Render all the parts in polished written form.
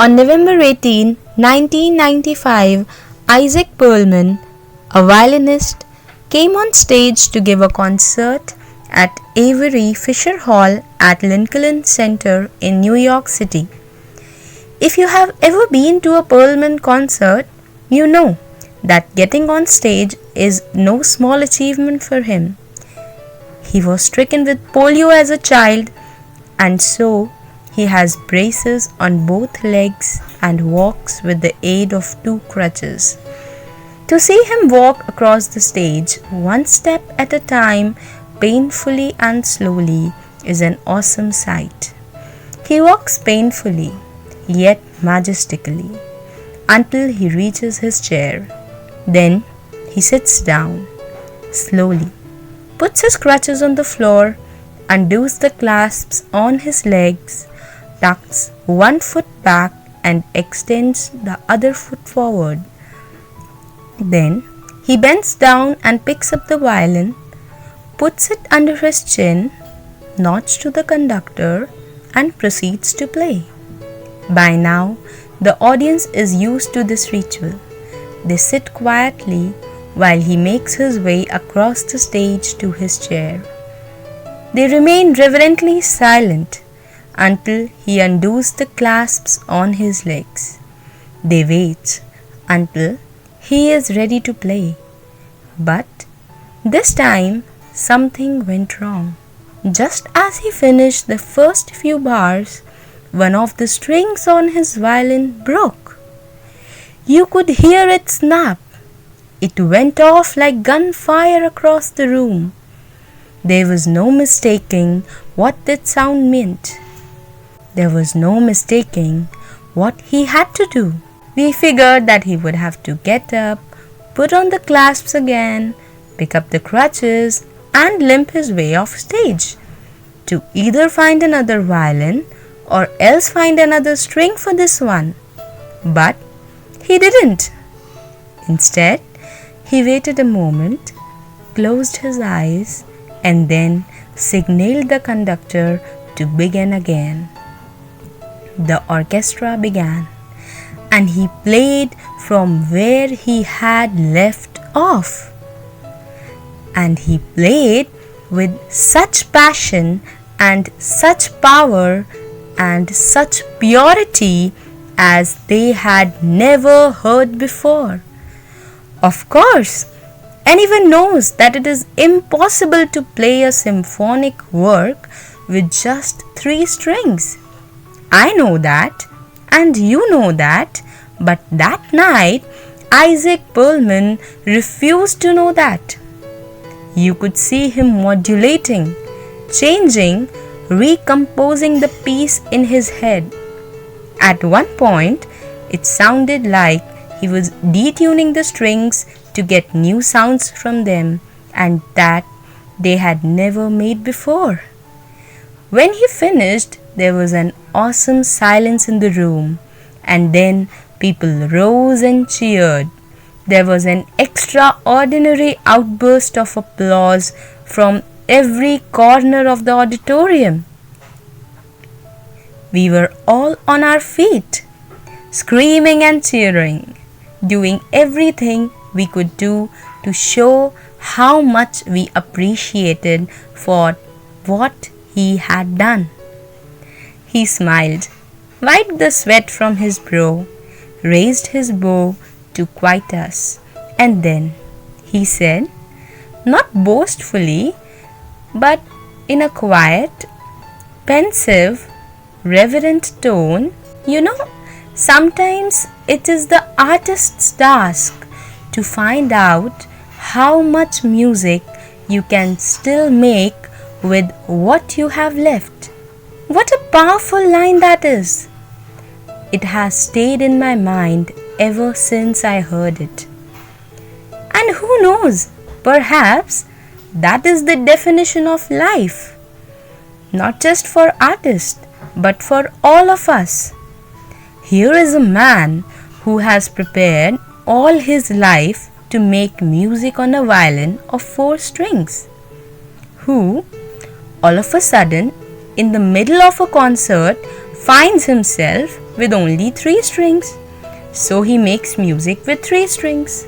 On November 18, 1995, Isaac Perlman, a violinist, came on stage to give a concert at Avery Fisher Hall at Lincoln Center in New York City. If you have ever been to a Perlman concert, you know that getting on stage is no small achievement for him. He was stricken with polio as a child, and so he has braces on both legs and walks with the aid of 2 crutches. To see him walk across the stage one step at a time, painfully and slowly, is an awesome sight. He walks painfully, yet majestically, until he reaches his chair. Then he sits down, slowly, puts his crutches on the floor, undoes the clasps on his legs, tucks one foot back and extends the other foot forward. Then he bends down and picks up the violin, puts it under his chin, nods to the conductor, and proceeds to play. By now, the audience is used to this ritual. They sit quietly while he makes his way across the stage to his chair. They remain reverently silent until he undoes the clasps on his legs. They wait until he is ready to play. But this time something went wrong. Just as he finished the first few bars, one of the strings on his violin broke. You could hear it snap. It went off like gunfire across the room. There was no mistaking what that sound meant. There was no mistaking what he had to do. We figured that he would have to get up, put on the clasps again, pick up the crutches, and limp his way off stage to either find another violin or else find another string for this one. But he didn't. Instead, he waited a moment, closed his eyes, and then signaled the conductor to begin again. The orchestra began, and he played from where he had left off. And he played with such passion and such power and such purity as they had never heard before. Of course, anyone knows that it is impossible to play a symphonic work with just 3 strings. I know that, and you know that, but that night Isaac Perlman refused to know that. You could see him modulating, changing, recomposing the piece in his head. At one point, it sounded like he was detuning the strings to get new sounds from them and that they had never made before. When he finished, there was an awesome silence in the room, and then people rose and cheered. There was an extraordinary outburst of applause from every corner of the auditorium. We were all on our feet, screaming and cheering, doing everything we could do to show how much we appreciated for what he had done. He smiled, wiped the sweat from his brow, raised his bow to quiet us, and then he said, not boastfully, but in a quiet, pensive, reverent tone, sometimes it is the artist's task to find out how much music you can still make with what you have left. What a powerful line that is! It has stayed in my mind ever since I heard it. And who knows, perhaps that is the definition of life. Not just for artists, but for all of us. Here is a man who has prepared all his life to make music on a violin of 4 strings, who, all of a sudden, in the middle of a concert, finds himself with only 3 strings. So he makes music with 3 strings.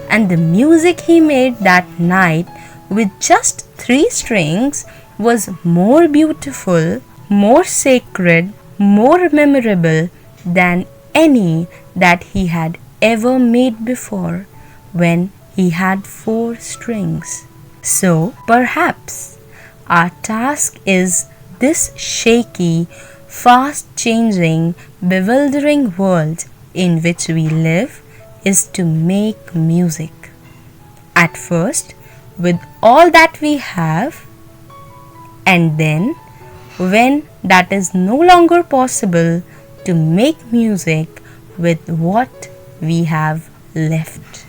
And the music he made that night with just 3 strings was more beautiful, more sacred, more memorable than any that he had ever made before when he had 4 strings. So perhaps our task is this shaky, fast changing, bewildering world in which we live is to make music. At first, with all that we have, and then, when that is no longer possible, to make music with what we have left.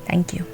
Thank you.